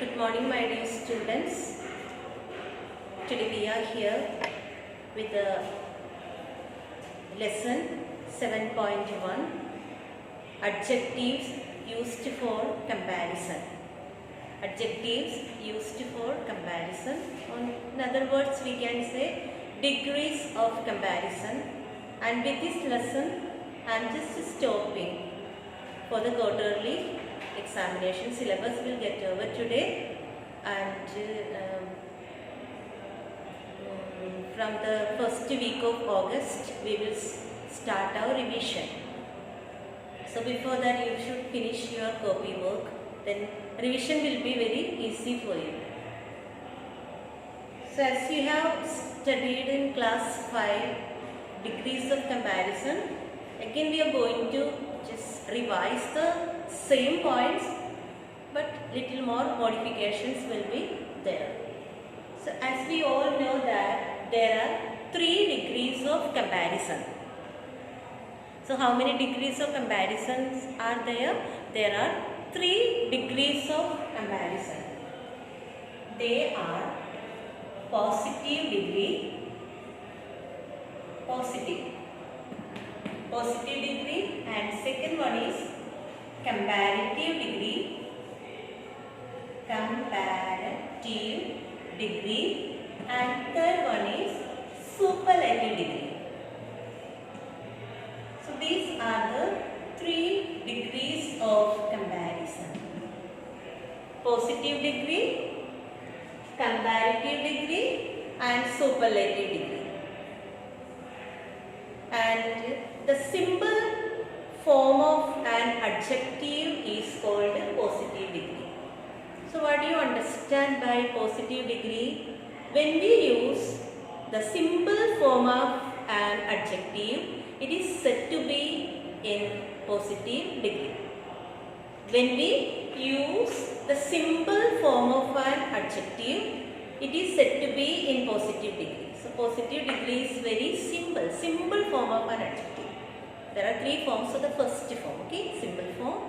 Good morning, my dear students. Today we are here with the lesson 7.1 Adjectives used for comparison. Adjectives used for comparison. In other words, we can say degrees of comparison. And with this lesson, I am just stopping for the quarterly examination. Syllabus will get over today, and from the first week of August we will start our revision. So before that you should finish your copy work, then revision will be very easy for you. So as you have studied in class 5 degrees of comparison, again we are going to just revise the same points, but little more modifications will be there. So as we all know that there are 3 degrees of comparison. So how many degrees of comparisons are there? There are 3 degrees of comparison. They are positive degree, positive degree, and second one is comparative degree, and third one is superlative degree. So these are the 3 degrees of comparison: positive degree, comparative degree, and superlative degree. And the simple form of an adjective is called positive degree. So what do you understand by positive degree? When we use the simple form of an adjective, it is said to be in positive degree. When we use the simple form of an adjective, it is said to be in positive degree. So positive degree is very simple form of an adjective. There are 3 forms. So the first form, okay, simple form.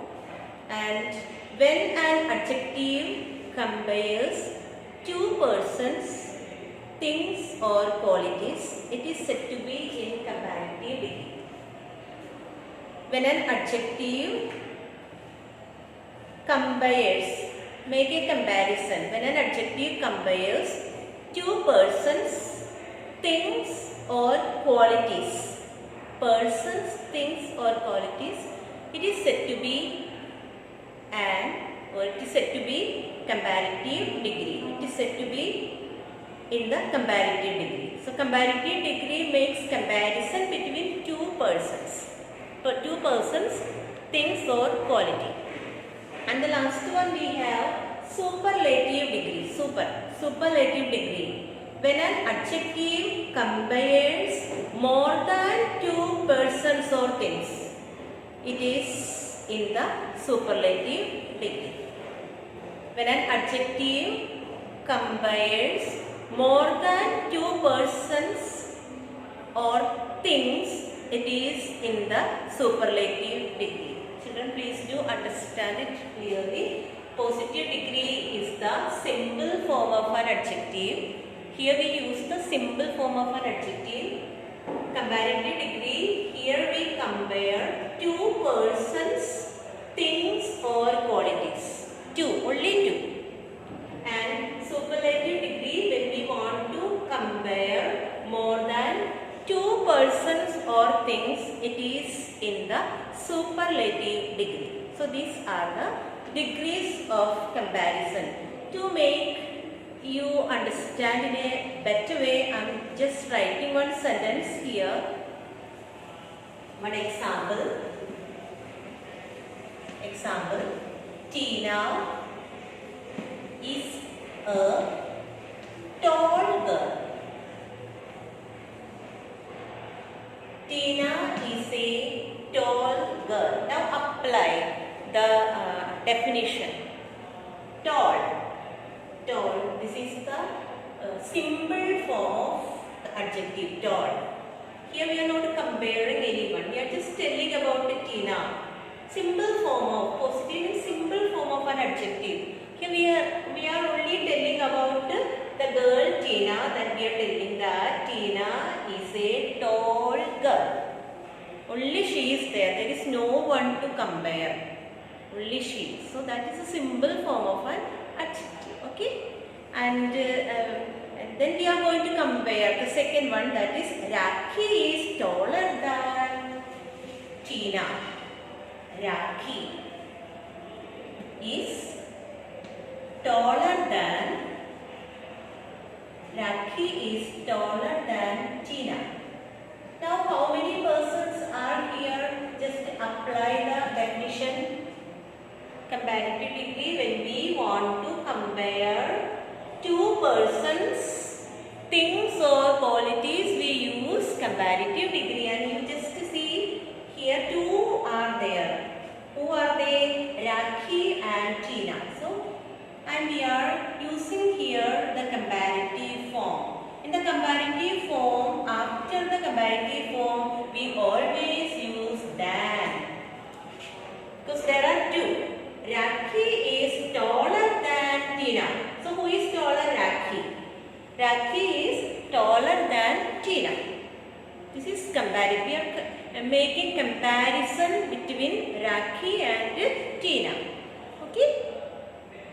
And when an adjective compares 2 persons, things or qualities, it is said to be in comparative degree. When an adjective compares, make a comparison. When an adjective compares 2 persons, things or qualities, persons, things or qualities, it is said to be comparative degree. It is said to be in the comparative degree. So comparative degree makes comparison between 2 persons. For 2 persons, things or quality. And the last one we have superlative degree. Superlative degree. When an adjective compares more than 2 persons or things, it is in the superlative degree. When an adjective compares more than 2 persons or things, it is in the superlative degree. Children, please do understand it clearly. Positive degree is the simple form of an adjective. Here we use the simple form of an adjective. Comparative degree, here we compare 2 persons, things or qualities. 2, only 2. And superlative degree, when we want to compare more than 2 persons or things, it is in the superlative degree. So these are the degrees of comparison. To make you understand in a better way, I am just writing one sentence here. One example. Tina is a tall girl. Tina is a tall girl. Now apply the definition. Tall. This is the simple form of the adjective tall. Here we are not comparing anyone. We are just telling about Tina. Simple form of positive and simple form of an adjective. Okay, we are only telling about the girl Tina. That we are telling that Tina is a tall girl. Only she is there. There is no one to compare. Only she. So that is a simple form of an adjective. Okay, and then we are going to compare the second one, that is Rakhi is taller than Tina. Rakhi is taller than Tina. Now how many persons are here? Just apply the definition. Comparative degree, when we want to compare two persons, things or qualities, we use comparative degree, and you just see here two are there. Who are they? Rakhi and Tina. So, and we are using here the comparative form. In the comparative form, after the comparative form, we always use than, because there are two. Rakhi is taller than Tina. So who is taller? Rakhi. Rakhi is taller than Tina. This is comparative. We are making comparison between Rakhi and Tina. Okay?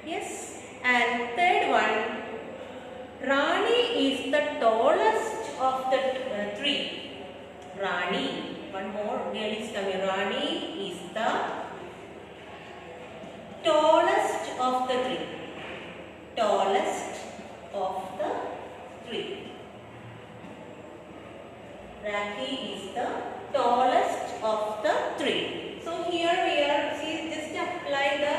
Yes. And third one, Rani is the tallest of the three. Rani. One more girl is coming. Rani is the tallest of the three. Tallest of the three. Rakhi is the tallest of the three. So here we are, see, just apply the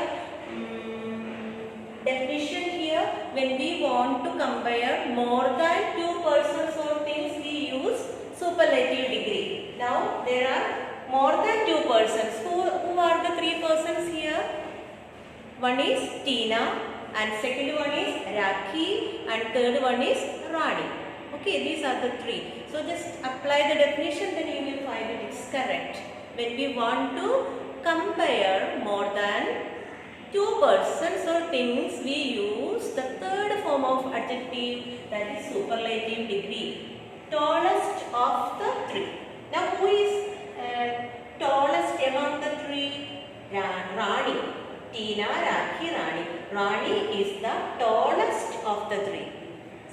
definition here. When we want to compare more than two persons or things, we use superlative degree. Now there are more than two persons. Who are the three persons here? One is Tina, and second one is Rakhi, and third one is Rani. Okay, these are the three. So just apply the definition, then you will find it is correct. When we want to compare more than two persons or things, we use the third form of adjective, that is superlative degree. Tallest of the three. Now who is tallest among the three? Rani. Tina, Rakhi, Rani. Rani is the tallest of the three.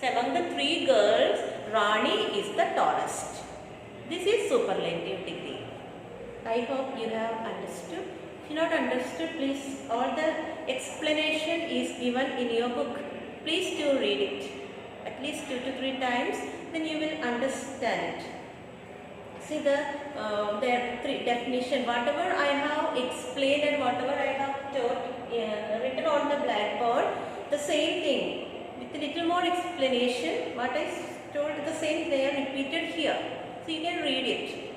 So among the three girls, Rani is the tallest. This is superlative degree. I hope you have understood. If you not understood, please, all the explanation is given in your book. Please do read it at least 2 to 3 times, then you will understand it. See there are three definition. Whatever I have explained and whatever I have taught, written on the blackboard, the same thing with a little more explanation. What I told, the same they are repeated here. So you can read it.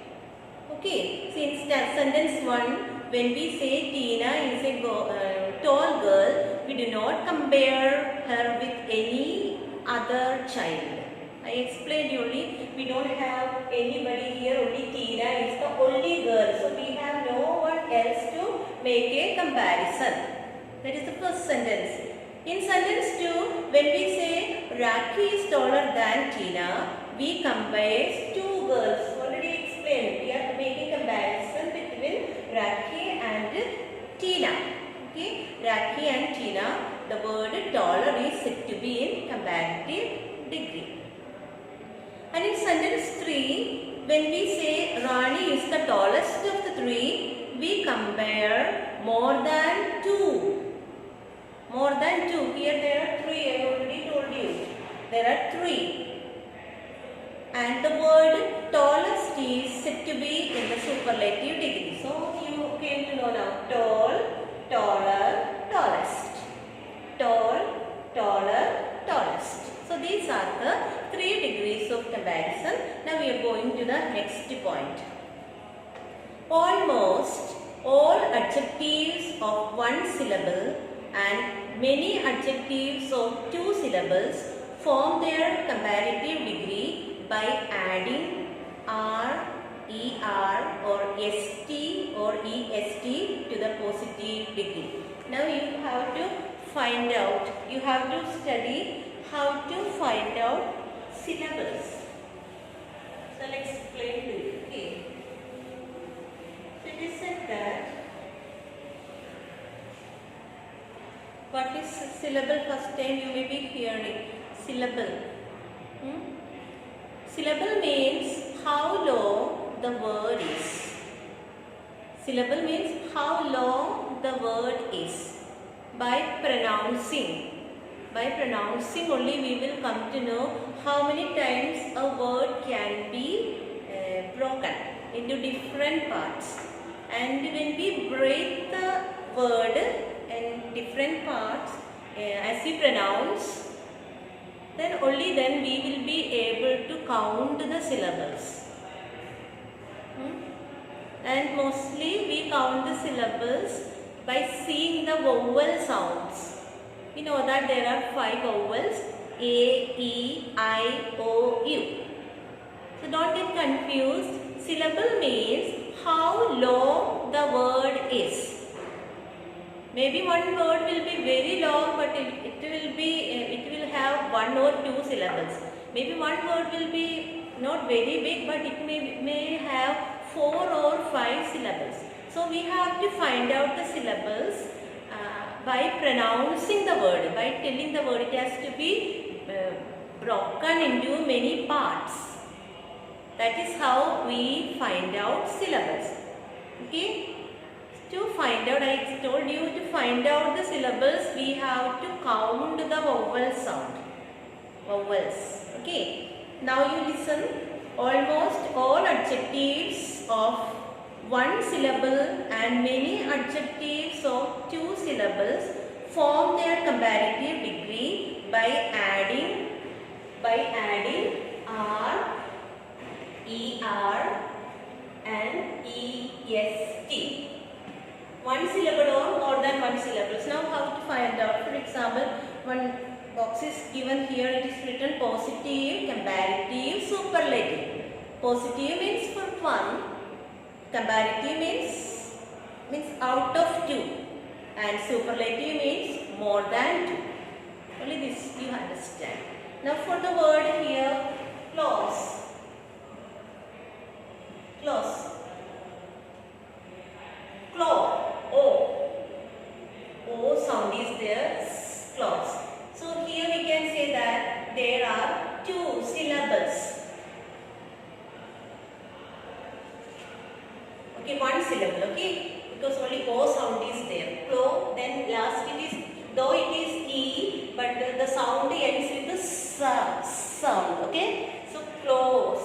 Okay. So in sentence 1, when we say Tina is a tall girl, we do not compare her with any other child. I explained only, we don't have anybody here, only Tina is the only girl. So we have no one else to make a comparison. That is the first sentence. In sentence 2, when we say Rakhi is taller than Tina, we compare two girls. Already explained, we are making comparison between Rakhi and Tina. Okay, Rakhi and Tina, the word taller is said to be in comparative degree. And in sentence 3, when we say Rani is the tallest of the three, we compare more than two. More than two. Here there are three. I already told you. There are three. And the word tallest is said to be in the superlative degree. So you came to know now. Tall, taller, tallest. Tall, taller, tallest. So these are the 3 degrees of comparison. Now we are going to the next point. Almost all adjectives of 1 syllable and many adjectives of 2 syllables form their comparative degree by adding R, ER or ST or EST to the positive degree. Now you have to find out, you have to study how to find out syllables. So I'll explain to you. Okay. So it is said that, what is syllable? First time you may be hearing syllable. Syllable means how long the word is. Syllable means how long the word is. By pronouncing. By pronouncing only we will come to know how many times a word can be broken into different parts. And when we break the word in different parts as we pronounce, then only then we will be able to count the syllables. And mostly we count the syllables by seeing the vowel sounds. We know that there are 5 vowels: A, E, I, O, U. So don't get confused. Syllable means how long the word is. Maybe one word will be very long, but it will have 1 or 2 syllables. Maybe one word will be not very big, but it may have 4 or 5 syllables. So we have to find out the syllables by pronouncing the word, by telling the word. It has to be broken into many parts. That is how we find out syllables. Okay. To find out, I told you, to find out the syllables, we have to count the vowel sound. Vowels. Okay. Now you listen. Almost all adjectives of 1 syllable and many adjectives of 2 syllables form their comparative degree by adding R, ER and EST. 1 syllable or more than 1 syllables. Now how to find out? For example, one box is given here. It is written positive, comparative, superlative. Positive means for 1. Comparative means out of 2. And superlative means more than 2. Only this you understand. Now for the word here, close. Close. Claw. O sound is there. Close. So here we can say that there are 2 syllables. Okay, 1 syllable. Okay, because only O sound is there. Claw. Then last it is, though it is E, but the sound ends with the sound. Okay, so close.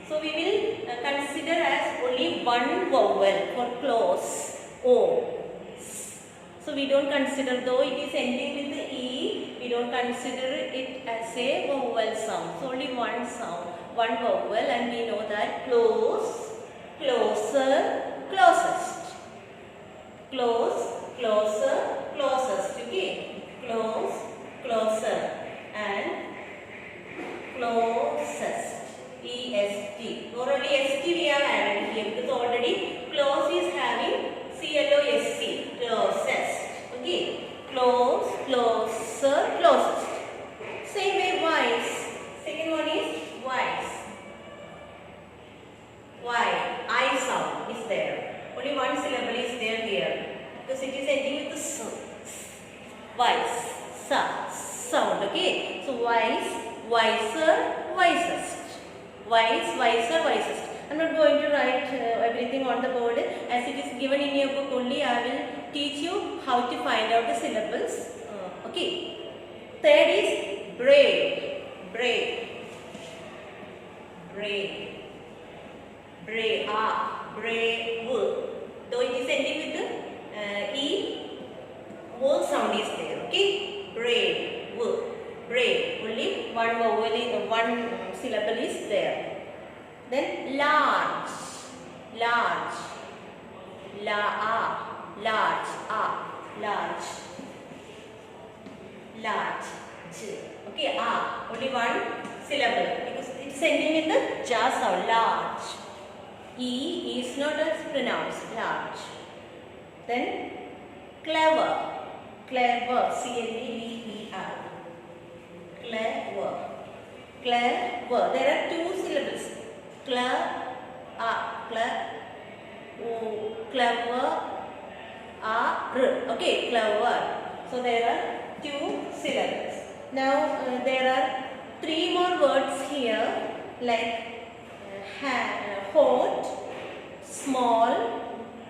So we will consider as only 1 vowel for close. O. So we don't consider, though it is ending with the E, we don't consider it as a vowel sound. So only 1 sound, 1 vowel, and we know that close, closer, closest. Close, closer, closest. Okay. Close, closer, and closest. EST. Already ST we have added here because already close is having CLOSC. Closest. Okay. Close, closer, closest. Same way wise. Second one is wise. Y. I sound is there. Only 1 syllable is there here. Because it is ending with the S. Wise. Sound. Okay. So wise, wiser, wisest. Wise, wiser, wisest. I am not going to write everything on the board. As it is given in your book only, I will teach you how to find out the syllables. Okay. Third is brave. Brave. Brave. Brave. Brave. Though it is ending with the E, O sound is there. Okay. Brave. Brave. Only 1 vowel, 1 syllable is there. Then large. Large. Large. Large. Okay. Only 1 syllable because it is ending with the ja sound. Large. E is not as pronounced. Large. Then clever. clever, C-L-E-V-E-R, clever, clever. There are two syllables, clever, clever, okay, clever. So there are two syllables. Now there are three more words here, like hot, small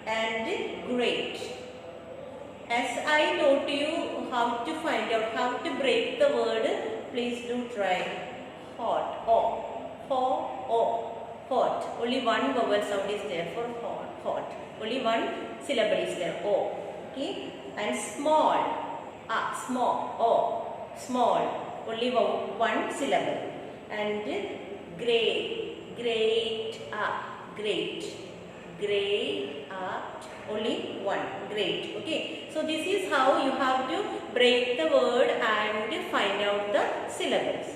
and great. As I taught you how to find out, how to break the word, please do try. Hot, hot. Only one vowel sound is there for hot. Only one syllable is there, o. Okay. And small, small. Only one syllable. And great, only one, great. Okay. So this is how you have to break the word and find out the syllables.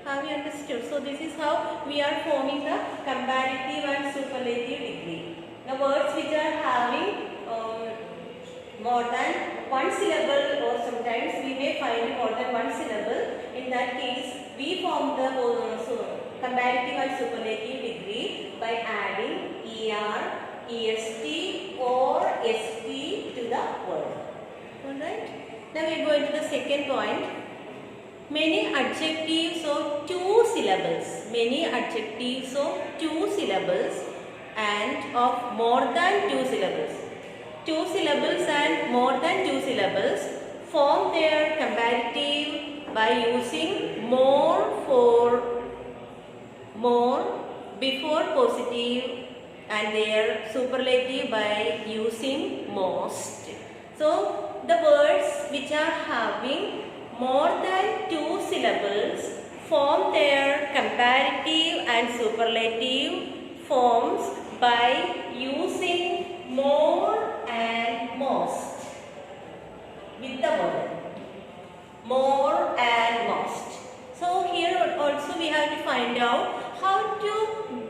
Have you understood? So this is how we are forming the comparative and superlative degree. The words which are having more than one syllable, or sometimes we may find more than one syllable. In that case, we form the comparative and superlative degree by adding er, est or st to the word. Alright. Now we go into the second point. Many adjectives of two syllables. Many adjectives of two syllables and of more than two syllables. Two syllables and more than two syllables form their comparative by using more before positive, and their superlative by using most. So the words which are having more than two syllables form their comparative and superlative forms by using more and most with the word more and most. So here also we have to find out how to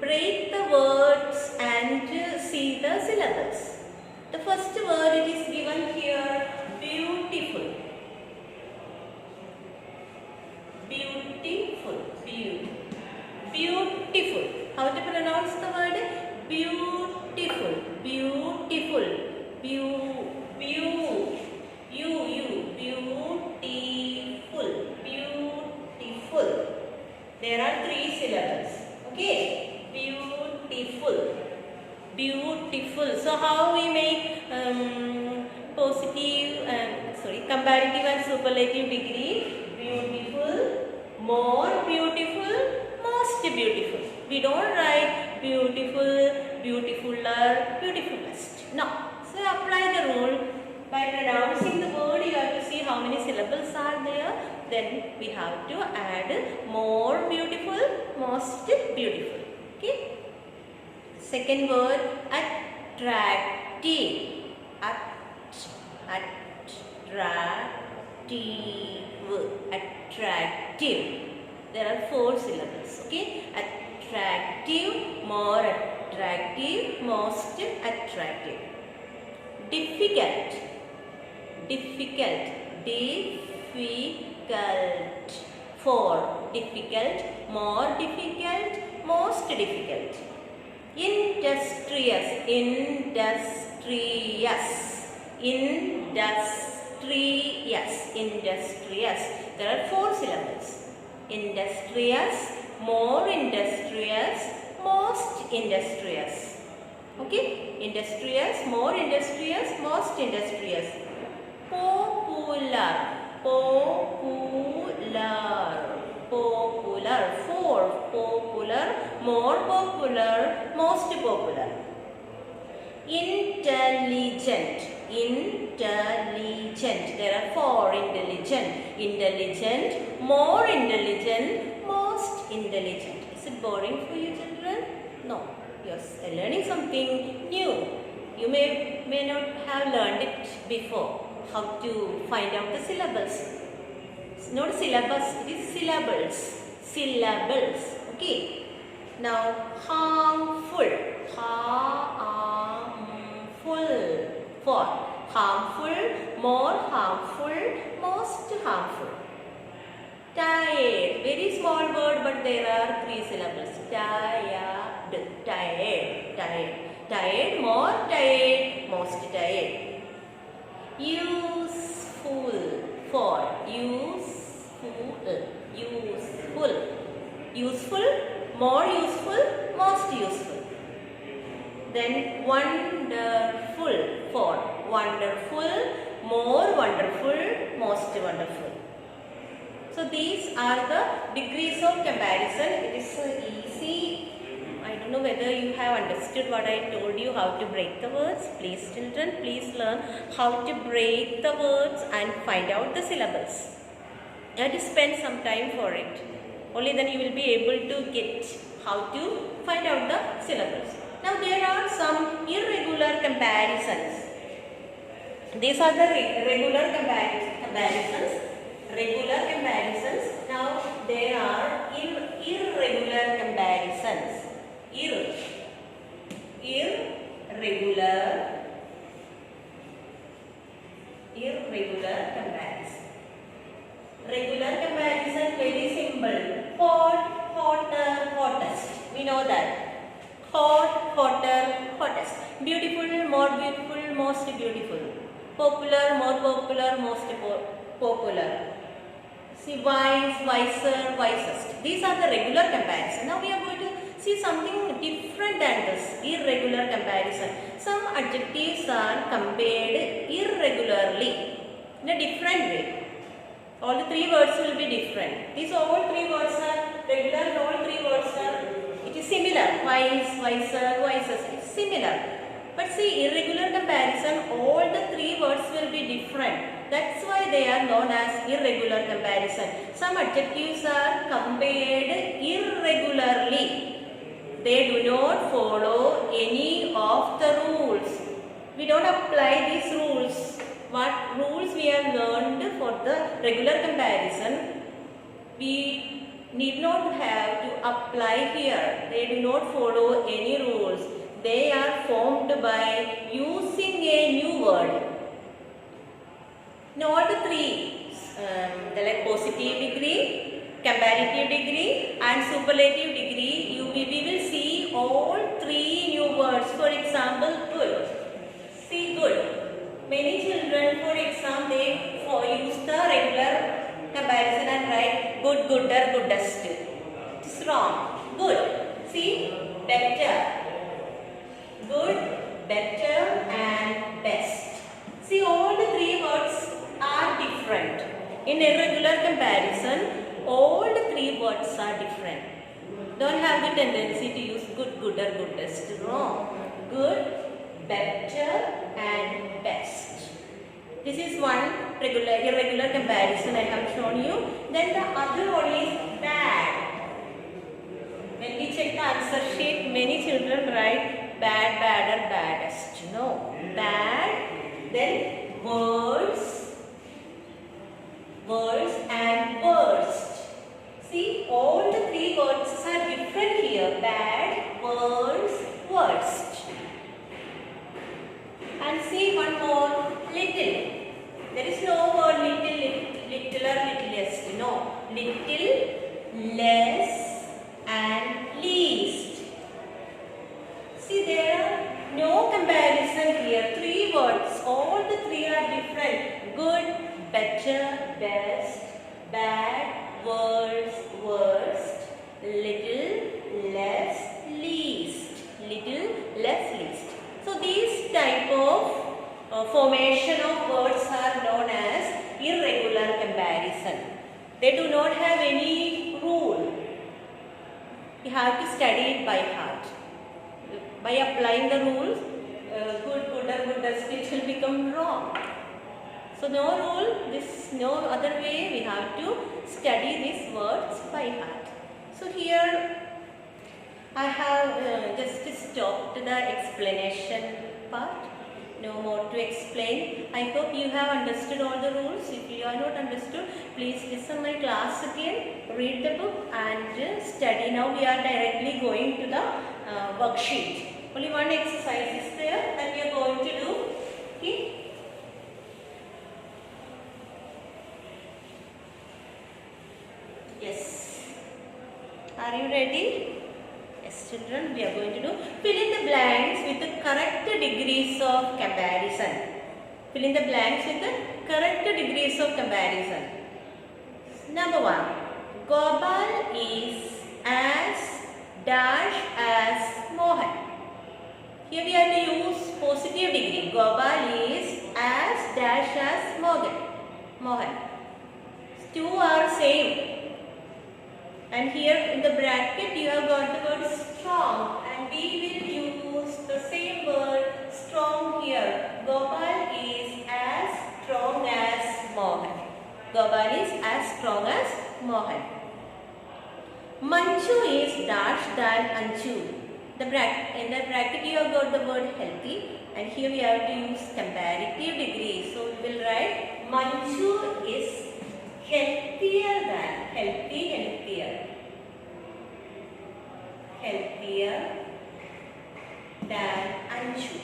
break the words and see the syllables. The first word, it is given here, beautiful. Beautiful. How to pronounce the word? Beautiful. Beautiful. Beautiful. There are three syllables. Okay. Beautiful. So how we make comparative and superlative degree? Beautiful, more beautiful, most beautiful. We don't write beautiful, beautifuller, beautifulest. No. So apply the rule. By pronouncing the word, you have to see how many syllables are there. Then we have to add more beautiful, most beautiful. Okay. Second word, attractive. Attractive. There are four syllables. Okay. Attractive, more attractive, most attractive. Difficult. Four. Difficult, more difficult, most difficult. Industrious. There are four syllables. Industrious, more industrious, most industrious. Okay. Industrious, more industrious, most industrious. Popular. Four. Popular, more popular, most popular. Intelligent. There are four. Intelligent, more intelligent, most intelligent. Is it boring for you, children? No. You're learning something new. You may not have learned it before. How to find out the syllables? It's not syllabus, it is syllables. Okay. Now, harmful. For harmful, more harmful, most harmful. Tired, very small word, but there are 3 syllables. Tired, tired, tired, tired, more tired, most tired. Useful, for, useful, useful, useful, more useful, most useful. Then wonderful, for, wonderful, more wonderful, most wonderful. So these are the degrees of comparison. It is easy. I don't know whether you have understood what I told you, how to break the words. Please children, please learn how to break the words and find out the syllables. You have to spend some time for it. Only then you will be able to get how to find out the syllables. Now there are some irregular comparisons. These are the regular comparisons. Regular comparisons. Now there are irregular comparisons. Irregular comparison. Regular comparison, very simple. Hot, hotter, hottest. We know that. Hot, hotter, hottest. Beautiful, more beautiful, most beautiful. Popular, more popular, most popular. See, wise, wiser, wisest. These are the regular comparison. Now we are going to see something different than this irregular comparison. Some adjectives are compared irregularly in a different way. All the 3 words will be different. These all 3 words are regular and all 3 words are, it is similar. Wise, wiser, wisest. It is similar. But see, irregular comparison, all the 3 words will be different. That's why they are known as irregular comparison. Some adjectives are compared irregularly. They do not follow any of the rules. We don't apply these rules. What rules we have learned for the regular comparison, we need not have to apply here. They do not follow any rules. They are formed by using a new word. Now all the 3, like positive degree, comparative degree and superlative degree, we will see all 3 new words. For example, good. See, good. Many children, for example, they use the regular comparison and write good, gooder, goodest. It's wrong. Good. See, better. Good, better and best. See, all the 3 words are different. In irregular comparison, all the 3 words are different. Don't have the tendency to use good, gooder, goodest. Wrong. Good, better and best. This is one irregular comparison I have shown you. Then the other one is bad. When we check the answer sheet, many children write bad, badder, baddest. No. Bad, then worse and worst. See, all the 3 words are different here. Bad, worse, worst. And see one more, little. There is no word little, little or littlest. No. Little, less and least. See, there are no comparison here. 3 words. All the 3 are different. Good, better, best, bad, worse, worst, little, less, least. Little, less, least. So these type of formation of words are known as irregular comparison. They do not have any rule. You have to study it by heart. By applying the rules, good, gooder, goodest, it will become wrong. So no rule, no other way, we have to study these words by heart. So here I have just stopped the explanation part. No more to explain. I hope you have understood all the rules. If you are not understood, please listen my class again, read the book and study. Now we are directly going to the worksheet. Only one exercise is there that we are going to do. Okay? Are you ready? Yes, children, we are going to do fill in the blanks with the correct degrees of comparison. Fill in the blanks with the correct degrees of comparison. Number 1. Gopal is as dash as Mohan. Here we have to use positive degree. Gopal is as dash as Mohan. Two are same. And here in the bracket you have got the word strong, and we will use the same word strong here. Gopal is as strong as Mohan. Gopal is as strong as Mohan. Manju is dash than Anju. In the bracket you have got the word healthy, and here we have to use comparative degree. So we will write Manju is healthier than Anju.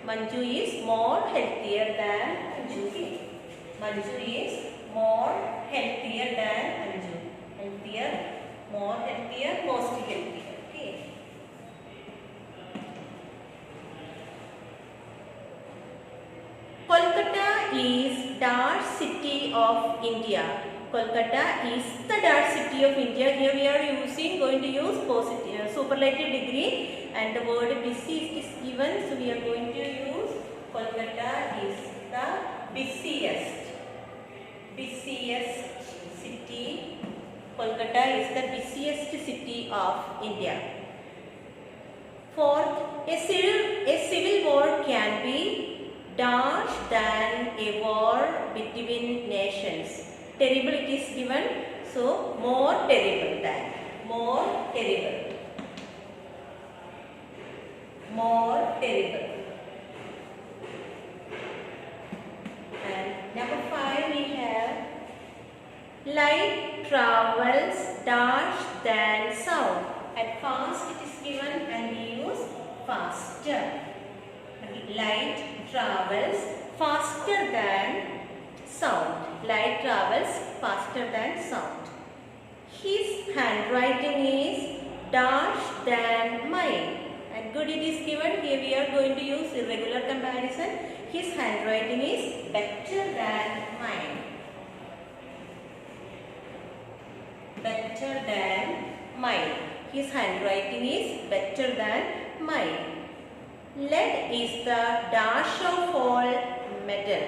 Manju is more healthier than Anju. Manju is more healthier than Anju. Healthier, more healthier, most healthier. Okay. Kolkata is dash city of India. Kolkata is the dash city of India. Here we are going to use positive superlative degree, and the word busy is given. So we are going to use Kolkata is the busiest city. Kolkata is the busiest city of India. Fourth, a civil war can be dash than a war between nations. Terrible it is given, so more terrible than. And number 5 we have light travels dash than sound. At fast it is given, and we use faster. Light travels faster than sound. Light travels faster than sound. His handwriting is dash than mine. And good it is given. Here we are going to use irregular comparison. His handwriting is better than mine. His handwriting is better than mine. Lead is the dash of all metal.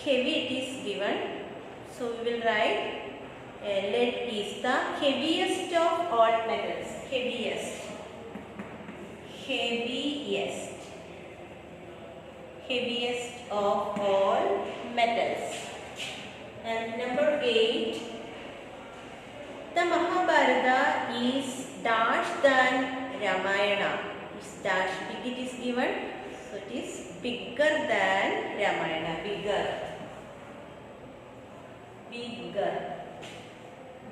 Heavy it is given. So we will write lead is the heaviest of all metals. Heaviest of all metals. And number 8. The Mahabharata is dash than Ramayana. It's dash big it is given. So it is bigger than Ramayana.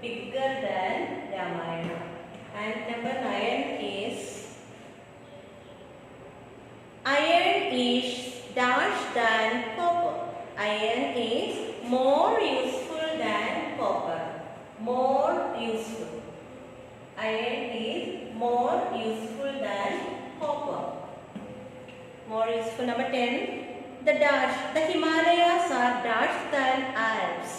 Bigger than Ramayana. And number 9 is iron is dash than copper. Iron is more useful than copper. Iron is more useful than copper. More useful. Number 10. The Himalayas are dash than Alps.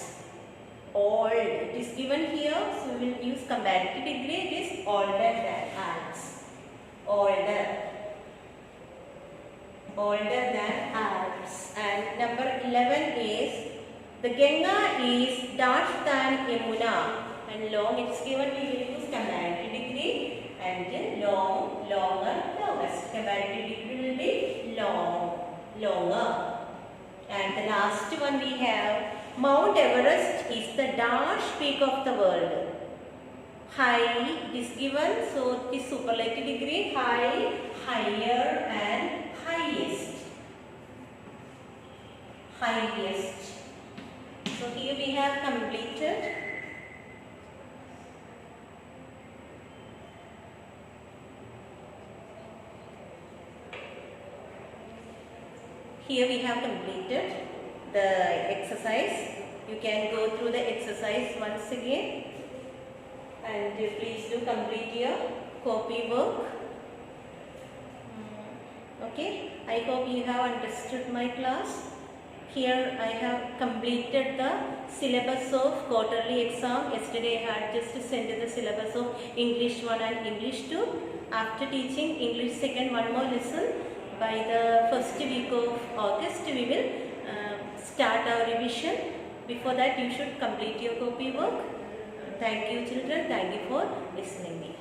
Old. It is given here, so we will use comparative degree. It is older than Alps. Older than Alps. And number 11 is the Ganga is dash than Yamuna. And long it is given, we will use comparative degree, and longest. Comparative degree will be longer. And the last one we have Mount Everest is the dash peak of the world. High is given, so it is superlative degree. High, higher, and highest. So here we have completed. Here we have completed the exercise. You can go through the exercise once again and please do complete your copy work. Okay, I hope you have understood my class. Here I have completed the syllabus of quarterly exam. Yesterday I had just sent the syllabus of English 1 and English 2. After teaching English second one more lesson, by the first week of August we will start our revision. Before that you should complete your copy work. Thank you children. Thank you for listening me.